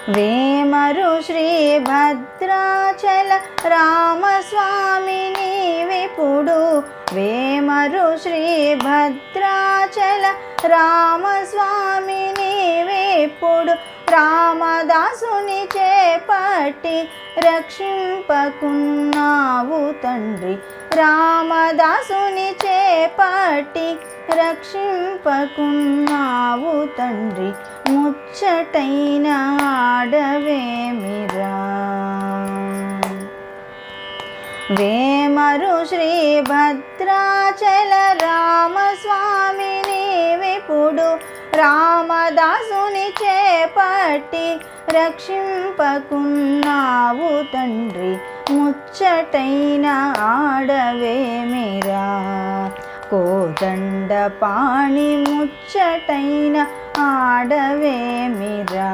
వేమరు శ్రీ భద్రాచల రామస్వామి నీవిప్పుడు వేమరు శ్రీ భద్రాచల రామస్వామి నీవిప్పుడు రామదాసుని చేపట్టి రక్షింపకున్నావు తండ్రి రామదాసుని చేపట్టి రక్షింపకున్నావు తండ్రి ముచ్చటైన ఆడవేమిరా వేమరు శ్రీ భద్రాచల రామస్వామి నీవిప్పుడు రామదాసుని చేపట్టి రక్షింపకున్నావు తండ్రి ముచ్చటైన ఆడవేమిరా కోదండ పాణి ముచ్చటైన ఆడవేమిరా